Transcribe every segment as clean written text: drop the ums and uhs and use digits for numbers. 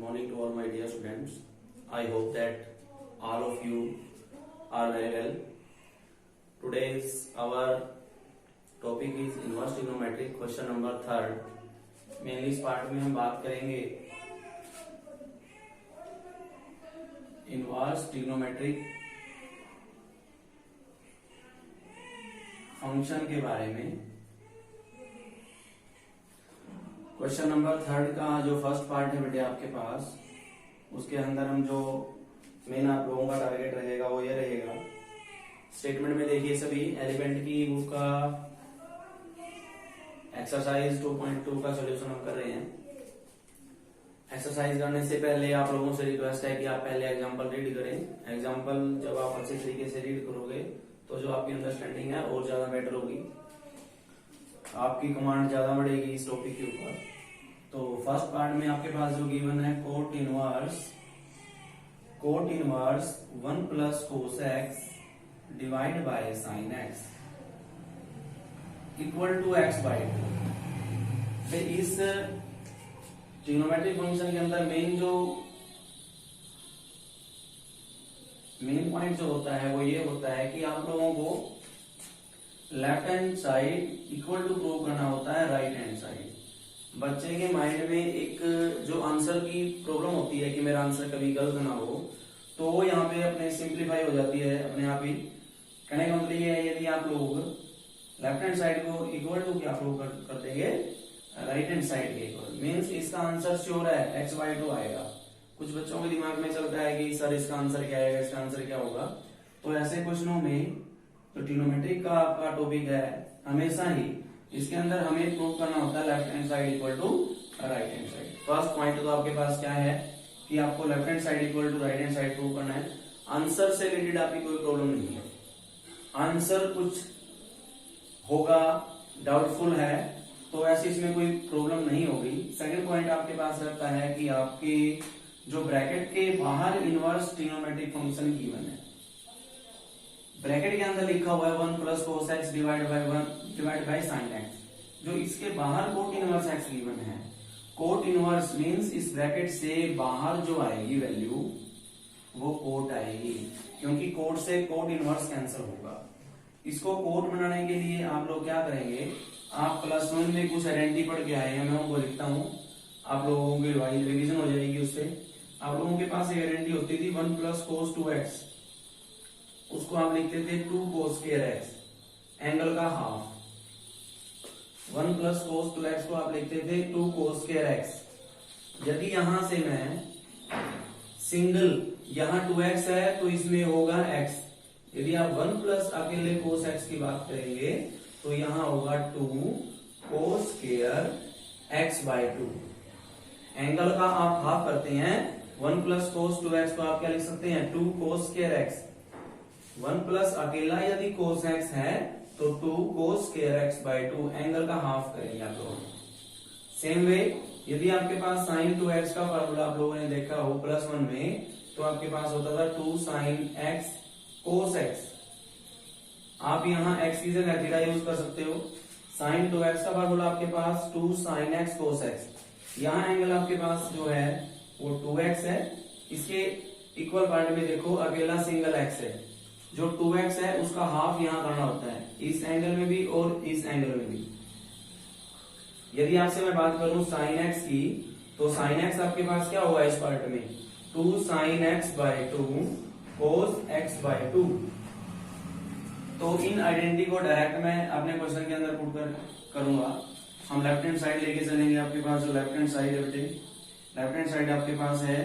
morning to all my dear students. I hope that all of you are very well. Today's our topic is inverse trigonometric question number 3rd. Mainly इस part में हम बात करेंगे inverse trigonometric function के बारे में। Question number 3rd का जो फर्स्ट पार्ट है बेटे आपके पास, उसके अंदर हम जो मेन आप लोगों का टारगेट रहेगा वो ये रहेगा। स्टेटमेंट में देखिए सभी एलिमेंट की बुक का एक्सरसाइज 2.2 का सॉल्यूशन हम कर रहे हैं। एक्सरसाइज करने से पहले आप लोगों से रिक्वेस्ट है कि आप पहले एग्जांपल रीड करें। एग्जांपल जब आप अच्छे तरीके से रीड करोगे तो जो आपकी अंडरस्टैंडिंग है और ज्यादा बेटर होगी, आपकी कमांड ज्यादा बढ़ेगी इस टॉपिक के ऊपर। तो फर्स्ट पार्ट में आपके पास जो गिवन है cot inverse 1 plus cos x divide by sine x equal to x by 2। इस ट्रिग्नोमेट्रिक फंक्शन के अंदर मेन पॉइंट जो होता है वो ये होता है कि आप लोगों को left hand side equal to prove करना होता है राइट हैंड साइड। बच्चे के माइंड में एक जो आंसर की प्रॉब्लम होती है कि मेरा आंसर कभी गलत ना हो, तो वो यहाँ पे अपने सिंप्लीफाई हो जाती है अपने आप ही। कहने का मतलब ये है, यदि आप लोग लेफ्ट हैंड साइड को इक्वल टू क्या प्रूव कर देंगे राइट हैंड साइड के इक्वल, मीन्स इसका आंसर श्योर है x/2 आएगा। कुछ बच्चों के दिमाग में चलता है कि सर इसका आंसर क्या आएगा, इसका आंसर क्या होगा। तो ऐसे क्वेश्चनों में तो ट्रिग्नोमेट्रिक का आपका टॉपिक है, हमेशा ही इसके अंदर हमें प्रूव करना होता है left hand side equal to right hand side. First point तो आपके पास क्या है कि आपको left hand side equal to right hand side prove करना है। आंसर से रिलेटेड आपकी कोई प्रॉब्लम नहीं है। आंसर कुछ होगा डाउटफुल है तो ऐसे इसमें कोई प्रॉब्लम नहीं होगी। सेकंड पॉइंट आपके पास रहता है कि आपके जो ब्रैकेट के बाहर इनवर्स ट्रिग्नोमेट्रिक फंक्शन गिवन है, ब्रैकेट के अंदर लिखा हुआ है 1 plus cos x divide by sine x. जो इसके बाहर कोट इनवर्स एक्स गिवन है, कोट इनवर्स मींस इस ब्रैकेट से बाहर जो आएगी वैल्यू वो कोट आएगी, क्योंकि कोट से कोट इनवर्स कैंसिल होगा। इसको कोट बनाने के लिए आप लोग क्या करेंगे, आप क्लास 1 में कुछ आइडेंटिटी पढ़ के आए हैं, मैं उनको लिखता हूं, आप लोगों की रिवीजन हो जाएगी उससे। आप लोगों के पास एक आइडेंटिटी होती थी 1 प्लस कोस 2x, उसको आप लिखते थे 2 कोस स्क्वायर एक्स, एंगल का हाफ। 1 प्लस कोस 2x को आप लिखते थे 2 कोस स्क्वायर एक्स। यदि यहां से मैं सिंगल यहाँ 2x है तो इसमें होगा x। यदि आप 1 प्लस अकेले कोस x की बात करेंगे तो यहाँ होगा 2 cos square x by 2। Angle का आप हाफ करते हैं, 1 प्लस कोस 2x को आप क्या लिख सकते हैं 2 कोस स्क्वायर x। 1 प्लस अकेला यदि कोस x है तो 2 cos square x by 2, angle का हाफ करेंगे आप लोग। सेम वे यदि आपके पास साइन 2x का फॉर्मूला आप लोगों ने देखा हो प्लस 1 में, तो आपके पास होता था 2 साइन x कोस x। आप यहाँ x की जगह थीटा यूज कर सकते हो। साइन 2x का फॉर्मूला आपके पास 2 साइन x कोस x। यहाँ एंगल आपके पास जो है वो 2x है। इसके इक्वल पार्ट में देखो अकेला सिंगल x है, जो 2x है उसका हाफ यहाँ करना होता है, इस एंगल में भी और इस एंगल में भी। यदि आपसे मैं बात करूं साइन x की, तो साइन x आपके पास क्या होगा इस पार्ट में 2 sine x by 2 cos x by 2। तो इन आइडेंटिटी को डायरेक्ट मैं अपने क्वेश्चन के अंदर पुट करूंगा। हम लेफ्ट हैंड साइड लेके चलेंगे। आपके पास जो लेफ्ट हैंड साइड है बेटे, लेफ्ट हैंड साइड आपके पास है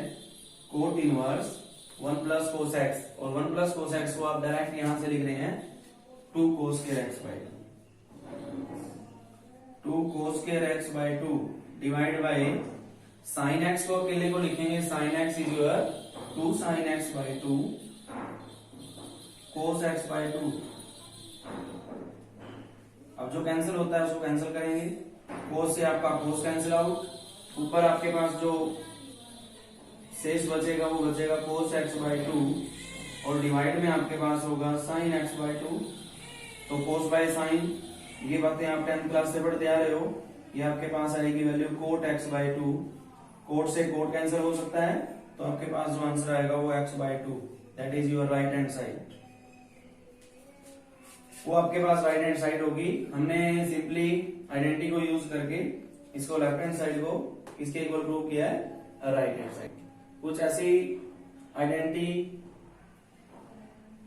cot inverse 1 plus cos x, और 1 प्लस कोस एक्स को आप डायरेक्ट यहां से लिख रहे हैं 2 cos square x by 2 cos square x by 2 divide by sine x को अकेले को लिखेंगे sine x is your 2 sine x by 2 cos x by 2। अब जो कैंसिल होता है उसको कैंसिल करेंगे, कोस से आपका कोस कैंसिल आउट, ऊपर आपके पास जो शेष बचेगा वो बचेगा कोस एक्स बाई 2, और डिवाइड में आपके पास होगा साइन एक्स बाई 2। तो कोस बाय साइन, ये बातें आप 10th क्लास से पढ़ते आ रहे हो। ये आपके पास आएगी value cot x by 2 cot से कोट कैंसिल हो सकता है, तो आपके पास जो आंसर आएगा वो x/2, that is your right hand side. वो आपके पास राइट हैंड साइड होगी। हमने सिंपली आइडेंटिटी को यूज करके इसको लेफ्ट हैंड साइड को किसके इक्वल प्रूव किया है, राइट हैंड साइड। कुछ ऐसी आइडेंटिटी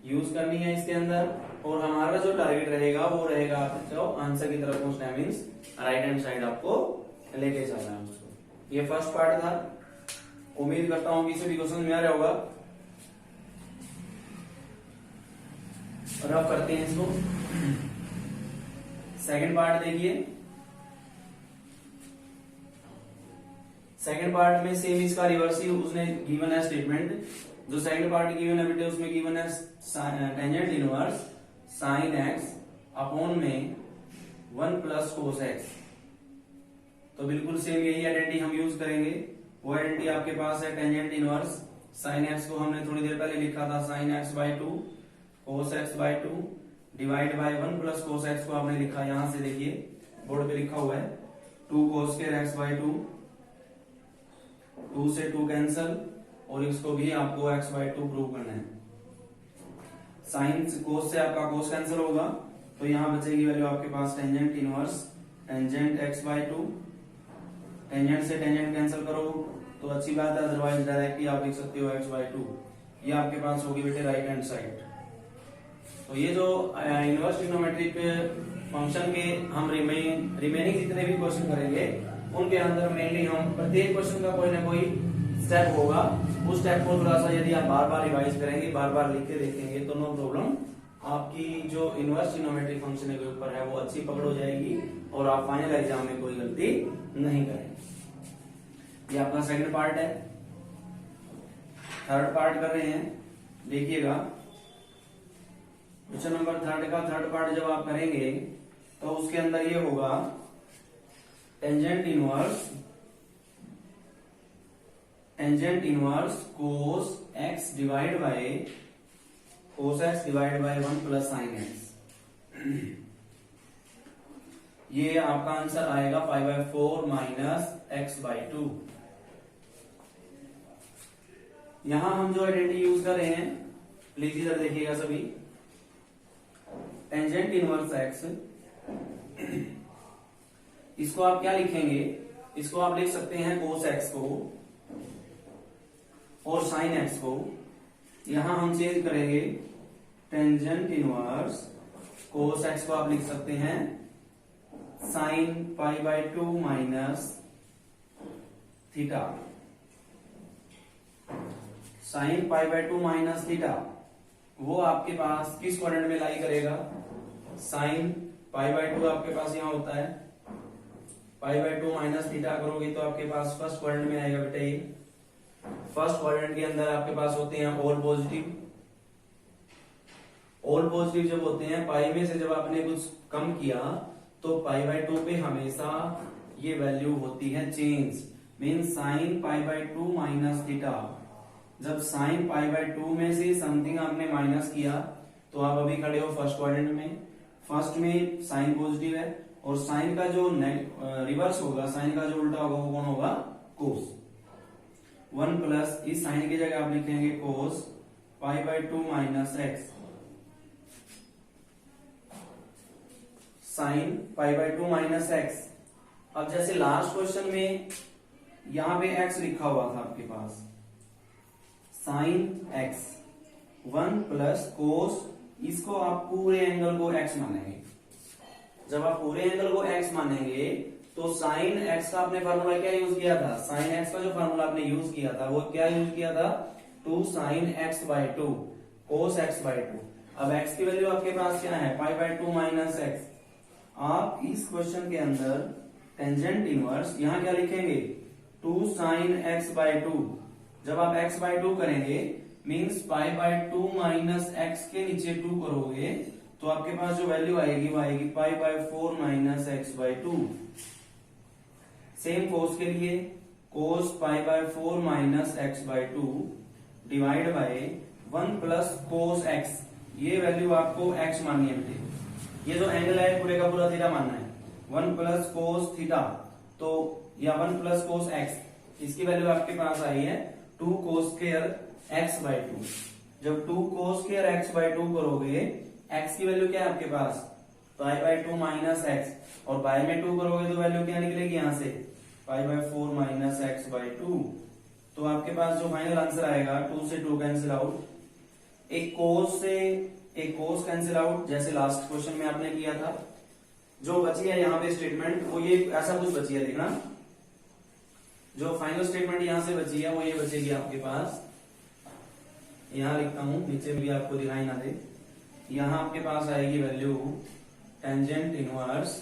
यूज करनी है इसके अंदर, और हमारा जो टारगेट रहेगा वो रहेगा आपको आंसर की तरफ पहुंचना है, मीन्स राइट हैंड साइड आपको लेके चलना है उसको। ये फर्स्ट पार्ट था। उम्मीद करता हूं कि इसे भी क्वेश्चन में आ रहा होगा। रफ करते हैं इसको। सेकंड पार्ट देखिए। सेकंड पार्ट में सेम इसका रिवर्स ही उसने गिवन है स्टेटमेंट। जो सेकंड पार्ट गिवन है बेटे उसमें गिवन है tangent inverse sine x upon में 1 प्लस कोस एक्स। तो बिल्कुल सेम यही आइडेंटिटी हम यूज करेंगे। वो आइडेंटिटी आपके पास है टेंजेंट इनवर्स साइन एक्स को हमने थोड़ी देर पहले लिखा था sine x/2 cos x/2 divide by 1 plus cos x को आपने लिखा, यहां से देखिए बोर्ड पे लिखा हुआ है 2 कोस के x/2, 2 से 2 कैंसल, और इसको भी आपको x/2 प्रूव करना है। साइन कोस से आपका कोस कैंसिल होगा, तो यहां बचेगी वैल्यू आपके पास tangent inverse tangent x/2। Tangent से टेंजेंट कैंसिल करो तो अच्छी बात है, अदरवाइज डायरेक्टली आप लिख सकते हो x/2। ये आपके पास होगी बेटे राइट हैंड साइड। तो ये जो इनवर्स ट्रिग्नोमेट्रिक फंक्शन के हम रिमेनिंग जितने भी क्वेश्चन करेंगे उनके अंदर मेनली हम प्रत्येक क्वेश्चन का कोई ना कोई स्टेप होगा। उस स्टेप को थोड़ा सा यदि आप बार बार रिवाइज करेंगे, बार बार लिख के देखेंगे, तो नो प्रॉब्लम, आपकी जो इनवर्स ट्रिग्नोमेट्रिक फंक्शन के ऊपर है वो अच्छी पकड़ हो जाएगी और आप फाइनल एग्जाम में कोई गलती नहीं करेंगे। ये आपका सेकंड पार्ट है। थर्ड पार्ट कर रहे हैं, देखिएगा क्वेश्चन नंबर थर्ड का थर्ड पार्ट जब आप करेंगे तो उसके अंदर ये होगा tangent inverse cos x divide by cos x divide by 1 plus sine x. ये आपका आंसर आएगा 5/4 माइनस x/2। यहां हम जो आइडेंटिटी यूज कर रहे हैं प्लीज इधर देखिएगा सभी। टेंजेंट इनवर्स एक्स, इसको आप क्या लिखेंगे, इसको आप लिख सकते हैं कोस एक्स को और साइन एक्स को। यहां हम चेंज करेंगे टेंजेंट इनवर्स कोस एक्स को आप लिख सकते हैं sine π/2 minus theta. Sine π/2 minus theta वो आपके पास किस क्वाड्रेंट में लाई करेगा, साइन π/2 आपके पास यहां होता है, π/2 माइनस थीटा करोगे तो आपके पास फर्स्ट क्वाड्रेंट में आएगा बेटा। ये फर्स्ट क्वाड्रेंट के अंदर आपके पास होते हैं ऑल पॉजिटिव। ऑल पॉजिटिव जब होते हैं, पाई में से जब आपने कुछ कम किया तो π/2 पे हमेशा ये वैल्यू होती है change, mean sine π/2 minus theta. जब साइन π/2 में से समथिंग आपने माइनस किया तो आप अभी खड़े हो फर्स्ट क्वाड्रेंट में। फर्स्ट में साइन पॉजिटिव है और साइन का जो रिवर्स होगा, साइन का जो उल्टा होगा वो कौन होगा, कोस। 1 प्लस इस साइन की जगह आप लिखेंगे cos π/2 minus x, sine π/2 minus x. अब जैसे लास्ट क्वेश्चन में यहां पे x लिखा हुआ था आपके पास, साइन x 1 प्लस कोस, इसको आप पूरे एंगल को x मानेंगे। जब आप पूरे एंगल को x मानेंगे तो साइन x का आपने फार्मूला क्या यूज किया था, साइन x का जो फार्मूला आपने यूज किया था वो क्या यूज किया था, 2 साइन x/2 कोस x/2। अब x की वैल्यू आपके पास क्या है, π/2 माइनस एक्स। आप इस क्वेश्चन के अंदर टेंजेंट इनवर्स यहां क्या लिखेंगे, 2 साइन x/2। जब आप x/2 करेंगे मींस π/2 माइनस x के नीचे 2 करोगे तो आपके पास जो वैल्यू आएगी वो आएगी π/4 माइनस x/2। सेम कोस के लिए cos π/4 minus x/2 divide by 1 plus cos x। ये वैल्यू आपको x माननी है बेटे। ये जो एंगल है पूरे का पूरा थीटा मानना है। 1 प्लस कोस थीटा, तो या 1 प्लस कोस x, इसकी वैल्यू आपके पास आई है 2 cos स्क्वायर x बाई 2। जब 2 cos स्क्वायर x बाई 2 करोगे, x की वैल्यू क्या है आपके पास, पाई बाई 2 माइनस एक्स, और बाई में 2 करोगे तो वैल्यू क्या निकलेगी यहाँ से, पाई बाई 4 माइनस एक्स बाई 2। तो आपके पास जो फाइनल आंसर आएगा, 2 से 2 कैंसिल आउट, एक कोस से एक कोस कैंसिल आउट, जैसे लास्ट क्वेश्चन में आपने किया था। जो बची है यहाँ पे स्टेटमेंट, वो ये ऐसा कुछ बची है, देखना जो फाइनल स्टेटमेंट यहाँ से बची है वो ये बचेगी आपके पास। यहाँ लिखता हूं, नीचे भी आपको दिखाई ना दे। यहाँ आपके पास आएगी वैल्यू टेंजेंट इनवर्स,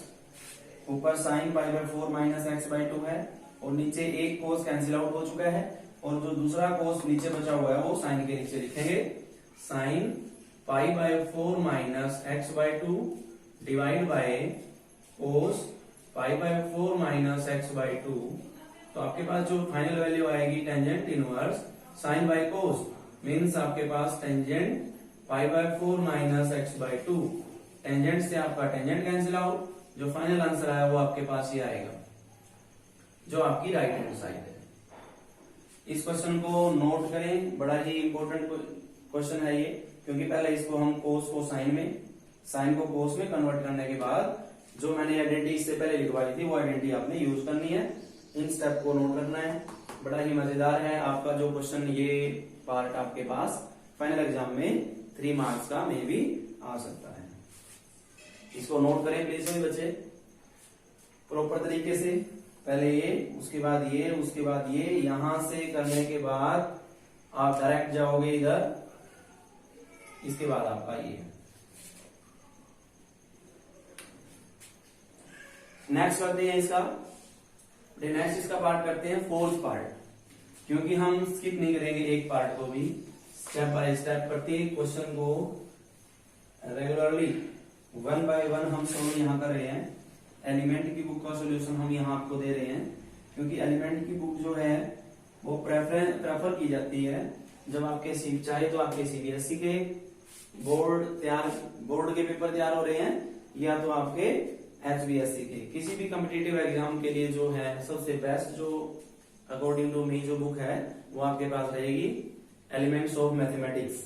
ऊपर sign pi by 4 minus x by 2 है, और नीचे एक कोस कैंसिल आउट हो चुका है, और जो दूसरा कोस नीचे बचा हुआ है वो साइन के नीचे लिखेंगे, sine pi by 4 minus x by 2 divide by cos pi by 4 minus x by 2। तो आपके पास जो फाइनल वैल्यू आएगी tangent inverse sine by cos, means आपके पास tangent pi by 4 minus x by 2। Tangent से आपका टेंजेंट कैंसिल आउट, जो फाइनल आंसर आया वो आपके पास ये आएगा, जो आपकी राइट हैंड साइड है। इस क्वेश्चन को नोट करें, बड़ा ही इंपॉर्टेंट क्वेश्चन है ये, क्योंकि पहले इसको हम कोस को साइन में, साइन को कोस में कन्वर्ट करने के बाद जो मैंने आइडेंटिटी इससे पहले लिखवाई थी वो आइडेंटिटी आपने यूज करनी है। इन स्टेप को नोट करना है, बड़ा ही मजेदार है आपका जो क्वेश्चन, ये पार्ट आपके पास फाइनल एग्जाम में 3 मार्क्स का में भी आ सकता है। इसको नोट करें प्लीज सभी बच्चे प्रॉपर तरीके से, पहले ये, उसके बाद ये, उसके बाद ये, यहां से करने के बाद आप डायरेक्ट जाओगे इधर, इसके बाद आपका ये। नेक्स्ट करते हैं इसका, नेक्स्ट इसका पार्ट करते हैं फोर्थ पार्ट, क्योंकि हम स्किप नहीं करेंगे एक पार्ट को भी, स्टेप बाय स्टेप प्रत्येक क्वेश्चन को रेगुलरली 1 बाय 1 हम सॉल्व यहाँ कर रहे हैं। एलिमेंट की बुक का सॉल्यूशन हम यहाँ आपको दे रहे हैं, क्योंकि एलिमेंट की बुक जो है वो प्रेफर की जाती है जब आपके चाहे तो आपके सीबीएसई के बोर्ड के पेपर तैयार हो रहे हैं, या तो आपके एचबीएसई के किसी भी कॉम्पिटिटिव एग्जाम के लिए जो है सबसे बेस्ट, जो अकॉर्डिंग टू मी जो बुक है वो आपके पास रहेगी, एलिमेंट्स ऑफ मैथमेटिक्स।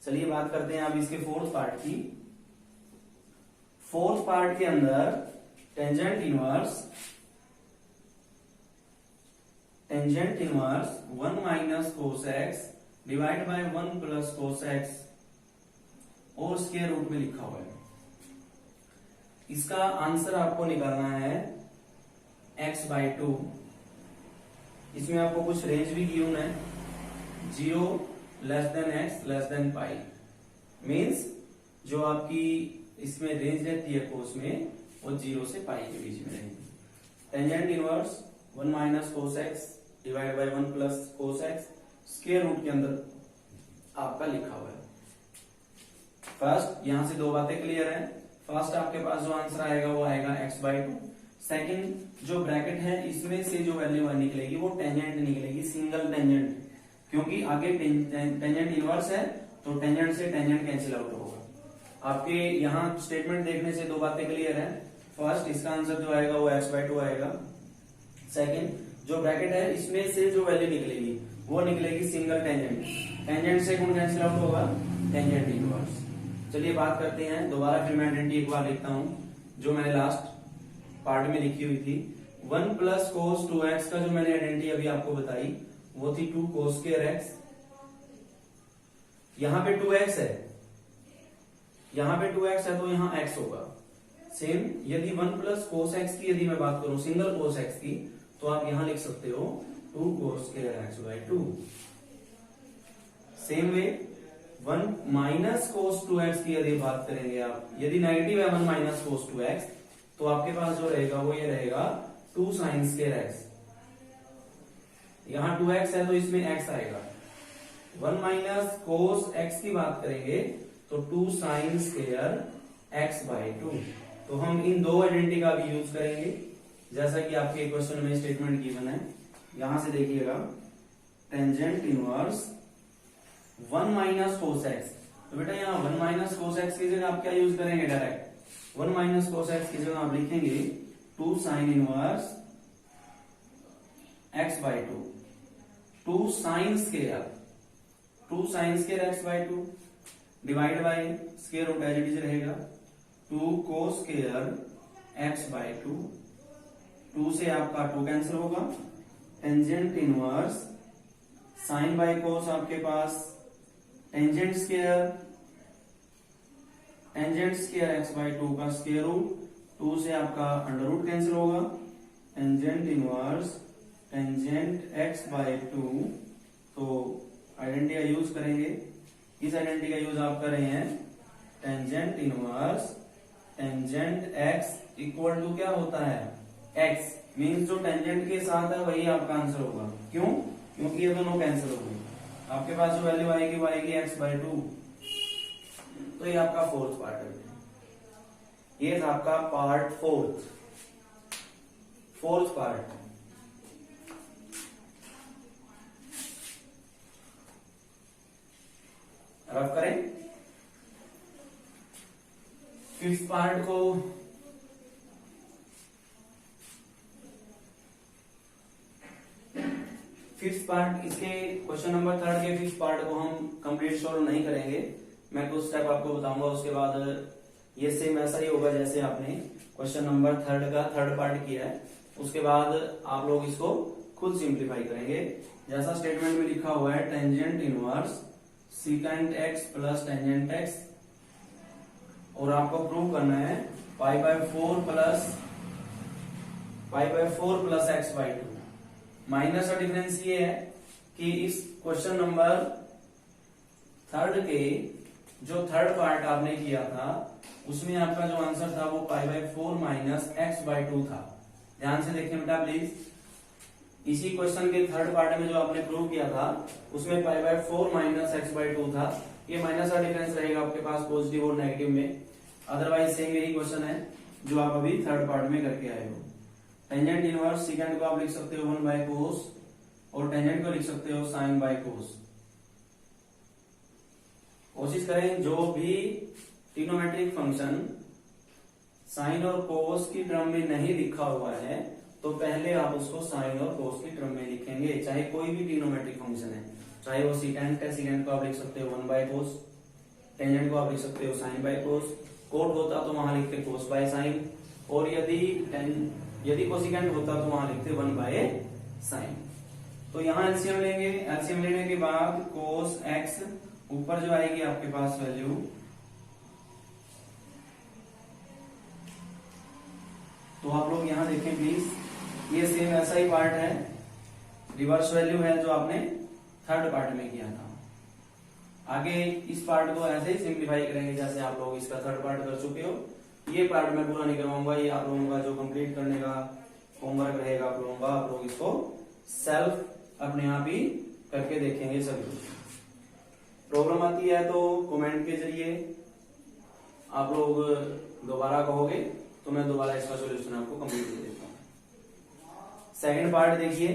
चलिए बात करते हैं अब इसके फोर्थ पार्ट की। फोर्थ पार्ट के अंदर tangent inverse 1 minus cos x divide by 1 plus cos x और स्क्वायर रूट में लिखा हुआ है। इसका आंसर आपको निकालना है x बाई 2। इसमें आपको कुछ रेंज भी गिवन है, 0 less than x less than pi, means जो आपकी इसमें रेंज रहती है कोस में वो 0 से पाई के बीच में रहेगी। Tangent inverse 1 minus cos x divide by 1 plus cos x, square root के अंदर आपका लिखा हुआ है। फर्स्ट यहां से 2 बातें क्लियर है। फर्स्ट आपके पास जो आंसर आएगा वो आएगा x बाई 2। सेकेंड जो ब्रैकेट है इसमें से जो वैल्यू निकलेगी वो टेंजेंट निकलेगी, सिंगल टेंजेंट, क्योंकि आगे टेंजेंट इनवर्स है तो टेंजेंट से टेंजेंट कैंसिल आउट होगा। आपके यहाँ स्टेटमेंट देखने से 2 बातें क्लियर है। फर्स्ट इसका आंसर जो आएगा वो x बाई 2 आएगा। सेकेंड जो ब्रैकेट है इसमें से जो वैल्यू निकलेगी वो निकलेगी सिंगल टेंजेंट, टेंजेंट से कौन कैंसिल आउट होगा, टेंजेंट इनवर्स। चलिए बात करते हैं दोबारा, फिर मैं आइडेंटिटी एक बार लिखता हूं जो मैंने लास्ट पार्ट में लिखी हुई थी। 1 प्लस कोस 2x का जो मैंने आइडेंटिटी अभी आपको बताई वो थी 2 कोस स्क्वायर x। यहां पे 2x है, यहां पे 2x है तो यहां x होगा। सेम यदि 1 प्लस कोस x की यदि मैं बात करूं सिंगल कोस x की, तो आप यहां लिख सकते हो 2 cos square x by 2। Same way 1 minus cos 2x की यदि बात करेंगे आप, यदि नेगेटिव है 1 माइनस कोस 2x, तो आपके पास जो रहेगा वो ये रहेगा 2 साइन स्क्वायर x। यहां 2x है तो इसमें x आएगा। 1 माइनस कोस x की बात करेंगे तो 2 साइन स्क्वायर x बाई 2। तो हम इन 2 आइडेंटिटी का भी यूज करेंगे, जैसा कि आपके क्वेश्चन में स्टेटमेंट गिवन है। यहां से देखिएगा tangent inverse 1 minus cos x, तो बेटा यहाँ 1 माइनस कोस एक्स की जगह आप क्या यूज करेंगे, डायरेक्ट 1 माइनस कोस एक्स की जगह आप लिखेंगे 2 sine inverse x by two, 2 sine square x by two divide by square root as it is रहेगा 2 cos square x by two, 2 से आपका 2 कैंसिल होगा, tangent inverse sine by cos आपके पास tangent square x by two का square root, 2 से आपका under root cancel होगा, tangent inverse tangent x by two. तो आइडेंटिटी का यूज करेंगे, इस आइडेंटिटी का यूज आप कर रहे हैं tangent inverse tangent x equal to क्या होता है एक्स, मीन्स जो टेंजेंट के साथ है वही आपका आंसर होगा। क्यों? क्योंकि ये दोनों कैंसिल हो गए, आपके पास जो वैल्यू आएगी वो आएगी एक्स बाई टू। तो ये आपका फोर्थ पार्ट है, ये था आपका पार्ट फोर्थ पार्ट। रफ करें फिफ्थ पार्ट को। फिफ्थ पार्ट, इसके क्वेश्चन नंबर 3 के फिफ्थ पार्ट को हम कंप्लीट सॉल्व नहीं करेंगे, मैं कुछ स्टेप आपको बताऊंगा, उसके बाद ये सेम ऐसा ही होगा जैसे आपने क्वेश्चन नंबर 3 का थर्ड पार्ट किया है। उसके बाद आप लोग इसको खुद सिंप्लीफाई करेंगे, जैसा स्टेटमेंट में लिखा हुआ है tangent inverse secant x plus tangent x, और आपको प्रूव करना है pi by 4 plus x by to. Minus का डिफरेंस ये है कि इस क्वेश्चन नंबर 3 के जो थर्ड पार्ट आपने किया था उसमें आपका जो आंसर था वो pi by 4 minus x by to था। ध्यान से देखें बेटा प्लीज, इसी क्वेश्चन के थर्ड पार्ट में जो आपने प्रूव किया था उसमें pi by 4 minus x by to था। ये माइनस का डिफरेंस रहेगा आपके पास पॉजिटिव और नेगेटिव में, अदरवाइज सेम यही क्वेश्चन है जो आप अभी थर्ड पार्ट में करके आए हो। टेंजेंट इनवर्स सीकेंट को आप लिख सकते हो 1 बाय कोस, और टेंजेंट को लिख सकते हो साइन बाय कोस। कोशिश करें जो भी ट्रिग्नोमेट्रिक फंक्शन साइन और कोस की टर्म में नहीं लिखा हुआ है तो पहले आप उसको साइन और कोस की टर्म में लिखेंगे, चाहे कोई भी ट्रिग्नोमेट्रिक फंक्शन है, चाहे वो सीकेंट है, सीकेंट को आप लिख सकते हो 1 बाय कोस, टेंजेंट को आप लिख सकते हो साइन बाय कोस, कोट होता तो वहां लिखते कोस बाय साइन, और यदि कोसिकेंट होता तो वहां लिखते 1 बाय साइन। तो यहाँ एलसीएम लेंगे, एलसीएम लेने के बाद कोस एक्स ऊपर जो आएगी आपके पास वैल्यू, तो आप लोग यहाँ देखें प्लीज, ये सेम ऐसा ही पार्ट है, रिवर्स वैल्यू है जो आपने थर्ड पार्ट में किया था। आगे इस पार्ट को ऐसे ही सिंप्लीफाई करेंगे जैसे आप लोग इसका थर्ड पार्ट कर चुके हो। ये पार्ट मैं पूरा नहीं करवाऊंगा, ये आप लोगों का जो कंप्लीट करने का होमवर्क रहेगा आप लोगों का, आप लोग इसको सेल्फ अपने आप ही करके देखेंगे। सभी प्रॉब्लम आती है तो कमेंट के जरिए आप लोग दोबारा कहोगे तो मैं दोबारा इसका सॉल्यूशन आपको कंप्लीट कर देता हूं। सेकंड पार्ट देखिए,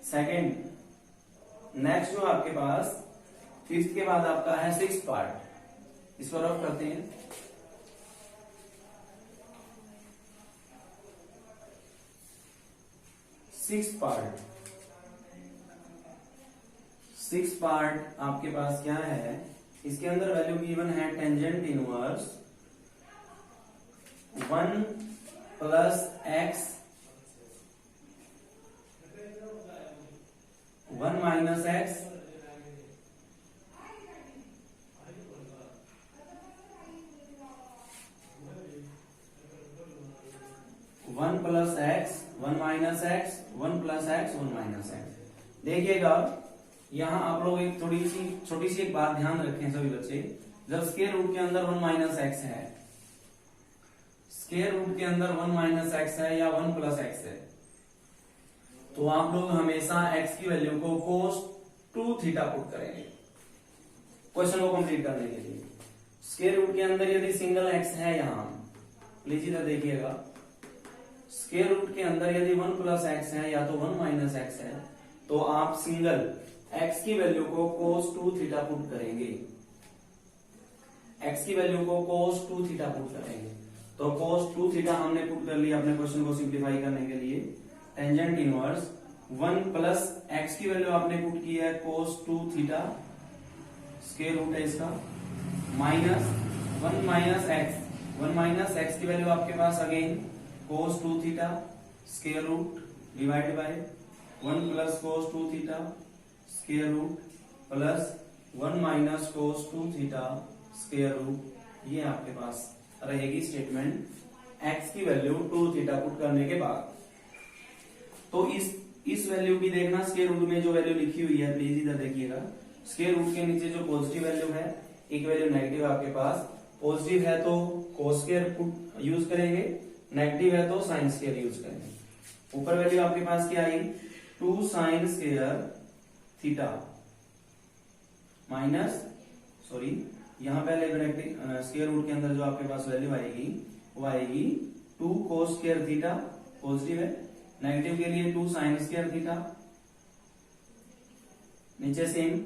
सेकंड नेक्स्ट जो आपके पास फिफ्थ के बाद आपका है सिक्स्थ पार्ट, इसको रफ करते हैं। सिक्स्थ पार्ट आपके पास क्या है, इसके अंदर वैल्यू गिवन है tangent inverse 1 plus x 1 minus x 1 plus x 1 minus x 1 plus x 1 minus x. देखिएगा यहाँ आप लोग एक छोटी सी एक बात ध्यान रखें सभी बच्चे, जब स्क्वायर रूट के अंदर 1 माइनस एक्स है, स्क्वायर रूट के अंदर 1 माइनस एक्स है या 1 प्लस एक्स है, तो आप लोग हमेशा x की वैल्यू को cos 2 थीटा पुट करेंगे क्वेश्चन को कंप्लीट करने के लिए। स्क्वायर रूट के अंदर यदि सिंगल x है, यहां प्लीज इधर देखिएगा, स्क्वायर रूट के अंदर यदि 1 प्लस एक्स है या तो 1 माइनस एक्स है, तो आप सिंगल x की वैल्यू को cos 2 थीटा पुट करेंगे, x की वैल्यू को cos 2 थीटा पुट करेंगे। तो cos 2 थीटा हमने पुट कर लिया अपने क्वेश्चन को सिंप्लीफाई करने के लिए, टेंजेंट इनवर्स 1 प्लस एक्स की वैल्यू आपने पुट की है कोस 2 थीटा, स्क्वायर रूट है इसका, माइनस 1 माइनस एक्स की वैल्यू आपके पास again cos 2 theta, square root divide by 1 plus cos 2 theta, square root plus 1 minus cos 2 theta, square root. ये आपके पास रहेगी स्टेटमेंट x की वैल्यू 2 थीटा पुट करने के बाद। तो इस वैल्यू की देखना, स्क्वायर रूट में जो वैल्यू लिखी हुई है प्लीज इधर देखिएगा, स्क्वायर रूट के नीचे जो पॉजिटिव वैल्यू है, एक वैल्यू नेगेटिव आपके पास, पॉजिटिव है तो कोस स्क्वायर पुट यूज करेंगे, नेगेटिव है तो साइन स्क्वायर यूज करेंगे। ऊपर वैल्यू आपके पास क्या आई 2 sign square theta minus, sorry यहाँ पहले स्क्वायर रूट के अंदर जो आपके पास वैल्यू आएगी वो आएगी 2 कोस स्क्वायर थीटा, पॉजिटिव है, नेगेटिव के लिए 2 साइन स्क्वायर थीटा, नीचे सेम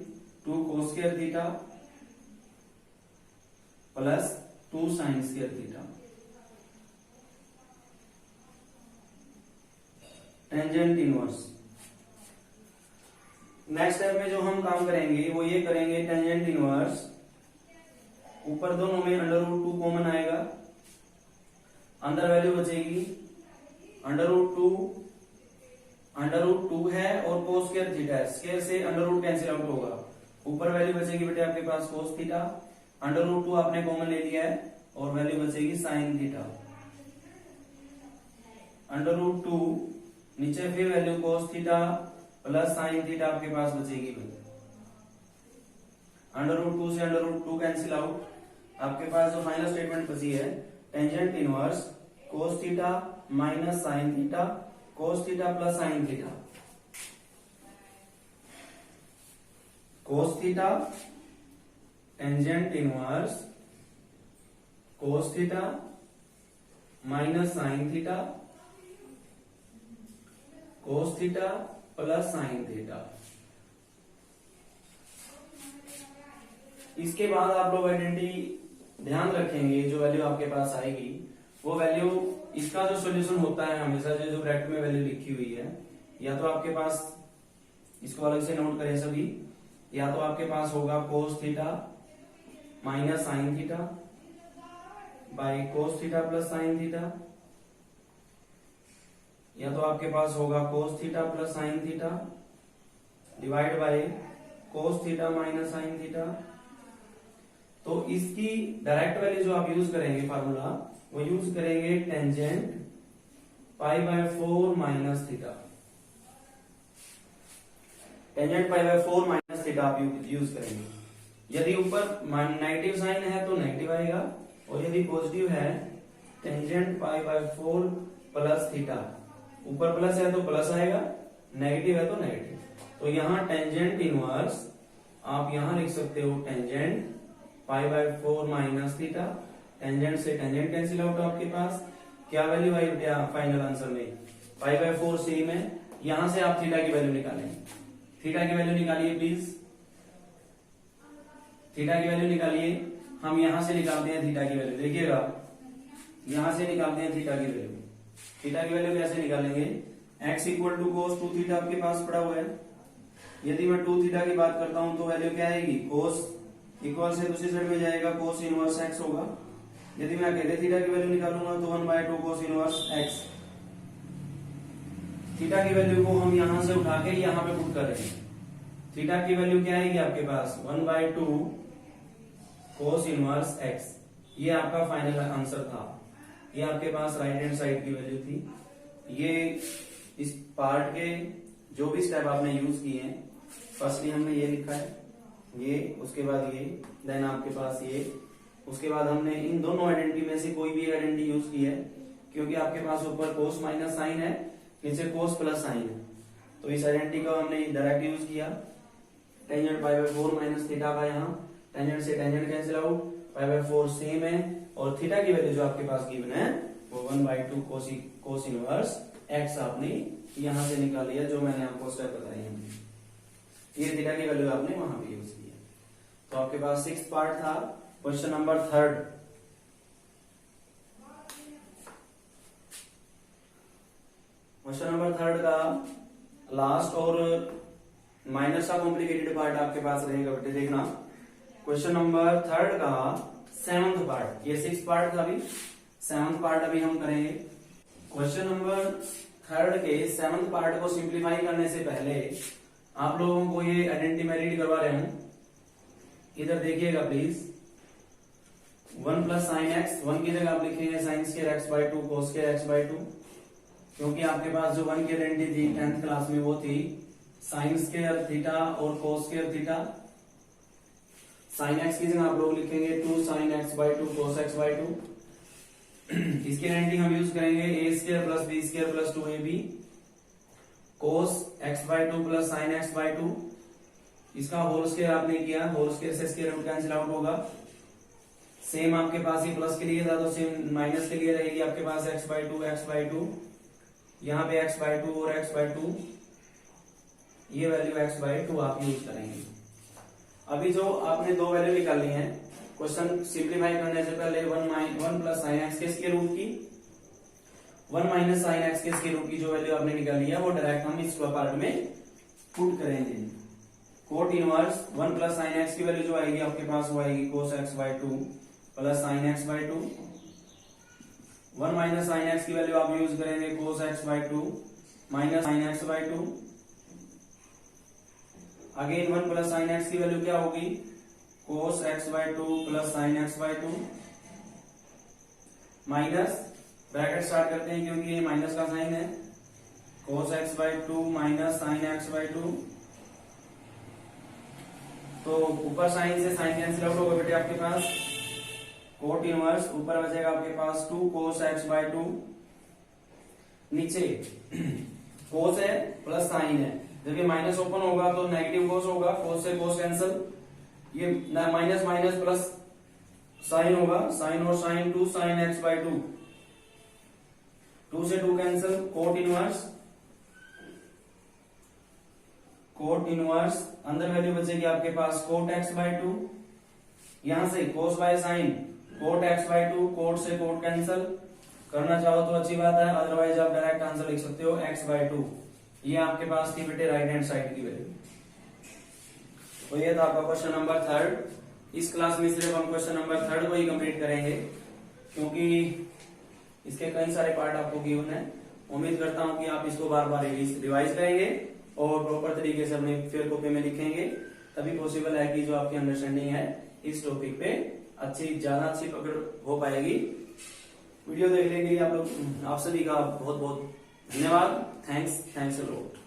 2 कोस square theta plus 2 sign square theta. Tangent inverse next step में जो हम काम करेंगे वो ये करेंगे, टेंजेंट इनवर्स ऊपर दोनों में अंडर रूट 2 कॉमन आएगा, अंदर वैल्यू बचेगी अंडर रूट 2 है और कोस स्क्वायर थीटा है, स्क्वायर से अंडर रूट कैंसिल आउट होगा, ऊपर वैल्यू बचेगी बेटे आपके पास कोस थीटा, अंडर रूट 2 आपने कॉमन ले लिया है और वैल्यू बचेगी साइन थीटा, अंडर रूट 2 नीचे फिर value cos theta plus sine theta आपके पास बचेगी भाई, अंडर रूट 2 से अंडर रूट 2 कैंसिल आउट, आपके पास जो फाइनल स्टेटमेंट बची है tangent inverse cos theta minus sine theta, cos theta plus sine theta, cos theta tangent inverse cos theta minus sine theta, cos theta plus sine theta. इसके बाद आप लोग identity ध्यान रखेंगे, जो वैल्यू आपके पास आएगी वो वैल्यू, इसका जो सॉल्यूशन होता है हमेशा जो ब्रैकेट में वैल्यू लिखी हुई है, या तो आपके पास, इसको अलग से नोट करें सभी, या तो आपके पास होगा cos theta minus sine theta by cos theta plus sine theta, या तो आपके पास होगा cos theta plus sine theta divide by cos theta minus sine theta. तो इसकी डायरेक्ट वैल्यू जो आप यूज करेंगे फार्मूला, वो यूज करेंगे tangent pi by 4 minus theta, tangent pi by 4 minus theta आप यूज करेंगे। यदि ऊपर नेगेटिव साइन है तो नेगेटिव आएगा, और यदि पॉजिटिव है tangent pi by 4 plus theta, ऊपर प्लस है तो प्लस आएगा, नेगेटिव है तो नेगेटिव। तो यहाँ टेंजेंट इनवर्स आप यहाँ लिख सकते हो tangent pi by 4 minus theta, tangent से टेंजेंट कैंसिल आउट, आपके पास क्या वैल्यू आई फाइनल आंसर में पाई बाय 4 सेम है। यहां से आप थीटा की वैल्यू निकालें, थीटा की वैल्यू निकालिए प्लीज, थीटा की वैल्यू निकालिए। हम यहां से निकालते हैं थीटा की वैल्यू, देखिएगा यहां से निकालते हैं थीटा की वैल्यू। थीटा की वैल्यू कैसे निकालेंगे, x equal to cos 2 theta आपके पास पड़ा हुआ है, यदि मैं 2 थीटा की बात करता हूं तो वैल्यू क्या आएगी, कोस इक्वल से दूसरी साइड में जाएगा कोस इनवर्स x होगा। यदि मैं अकेले थीटा की वैल्यू निकालूंगा तो 1/2 कोस इनवर्स x। थीटा की वैल्यू को हम यहां से उठा के यहां पे पुट कर रहे हैं, थीटा की वैल्यू क्या आएगी आपके पास 1/2 कोस इनवर्स x। ये आपका फाइनल आंसर था, ये आपके पास राइट हैंड साइड की वैल्यू थी। ये इस पार्ट के जो भी स्टेप आपने यूज किए हैं, फर्स्टली हमने ये लिखा है, ये, उसके बाद ये, देन आपके पास ये, उसके बाद हमने इन दोनों आइडेंटिटी में से कोई भी आइडेंटिटी यूज की है, क्योंकि आपके पास ऊपर कोस माइनस साइन है, नीचे कोस प्लस साइन है, तो इस आइडेंटिटी को हमने डायरेक्ट यूज किया। Tangent pi by 4 minus theta का, यहाँ टेंजेंट से tangent cancel out, pi by 4 same है, और थीटा की वैल्यू जो आपके पास गिवन है वो 1/2 कोस इनवर्स x आपने यहां से निकाल लिया, जो मैंने आपको स्टेप बताई है। ये थीटा की वैल्यू आपने वहां पे यूज की है। तो आपके पास 6th पार्ट था, question number 3rd। Question number third का लास्ट और माइनस का कॉम्प्लिकेटेड पार्ट आपके पास रहेगा बेटे, देखना। क्वेश्चन नंबर थर्ड का 7th पार्ट, ये 6th पार्ट था, अभी 7th पार्ट अभी हम करेंगे। क्वेश्चन नंबर थर्ड के 7th पार्ट को सिंप्लीफाई करने से पहले आप लोगों को ये आइडेंटिटी करवा रहे हूं, इधर देखिएगा प्लीज। 1 प्लस साइन एक्स, 1 की जगह आप लिखेंगे sine square x by 2 cos square x by 2, क्योंकि आपके पास जो 1 की आइडेंटिटी थी 10th क्लास में वो थी साइन स्क्वायर थीटा और cos square theta. Sine x की जगह आप लोग लिखेंगे 2 sine x by 2 cos x by 2। इसकी आइडेंटिटी हम यूज करेंगे A square plus B square plus 2ab cos x by 2 plus sine x by 2। इसका होल स्क्वायर आपने किया, होल स्क्वायर से स्क्वायर रूट कैंसिल आउट होगा। सेम आपके पास ही प्लस के लिए था तो सेम माइनस के लिए रहेगी आपके पास एक्स बाई 2, यहाँ पे एक्स बाई 2 और एक्स बाई 2, ये वैल्यू एक्स बाई 2 आप यूज करेंगे। अभी जो आपने दो वैल्यू निकालनी है, क्वेश्चन सिंप्लीफाई करने से पहले 1 प्लस साइन एक्स के स्क्वायर रूट की, 1 माइनस साइन एक्स के स्क्वायर रूट की जो वैल्यू आपने निकाली है वो डायरेक्ट हम इस पार्ट में पुट करेंगे। Coat inverse 1 plus sine x की वैल्यू जो आएगी आपके पास वो आएगी कोस x by 2 plus sine x by 2। 1 minus sign x की वैल्यू आप यूज करेंगे कोस x by 2 minus sign x by 2। Again 1 plus sine x की वैल्यू क्या होगी, कोस x by 2 plus sine x by 2 minus, bracket start करते हैं क्योंकि ये माइनस का साइन है, कोस x by 2 minus sign x by 2। तो ऊपर साइन से साइन कैंसिल आउट होगा बेटे आपके पास, कोट इनवर्स ऊपर बचेगा आपके पास 2 कोस एक्स बाई 2, नीचे कोस है प्लस साइन है, जब ये माइनस ओपन होगा तो नेगेटिव कोस होगा, कोस से कोस कैंसिल, ये माइनस माइनस प्लस साइन होगा, साइन और साइन 2 साइन एक्स बाई 2, 2 से 2 कैंसिल, कोट इनवर्स अंदर वैल्यू बचेगी आपके पास कोट एक्स बाई 2, यहां से cos by sine cot x by 2, cot से कोट कैंसिल, करना चाहो तो अच्छी बात है, अदरवाइज आप डायरेक्ट आंसर लिख सकते हो एक्स बाई 2। ये आपके पास थी बेटे राइट हैंड साइड की वैल्यू। तो ये था आपका क्वेश्चन नंबर थर्ड। इस क्लास में सिर्फ हम क्वेश्चन नंबर थर्ड को ही कंप्लीट करेंगे, क्योंकि इसके कई सारे पार्ट आपको गिवन है। उम्मीद करता हूं कि आप इसको बार बार रिवाइज करेंगे और प्रॉपर तरीके से अपने फेयर कॉपी में लिखेंगे, तभी पॉसिबल है कि जो आपकी अंडरस्टैंडिंग है इस टॉपिक पे ज्यादा अच्छी पकड़ हो पाएगी। वीडियो देखने के लिए आप सभी का बहुत बहुत धन्यवाद। Thanks a lot.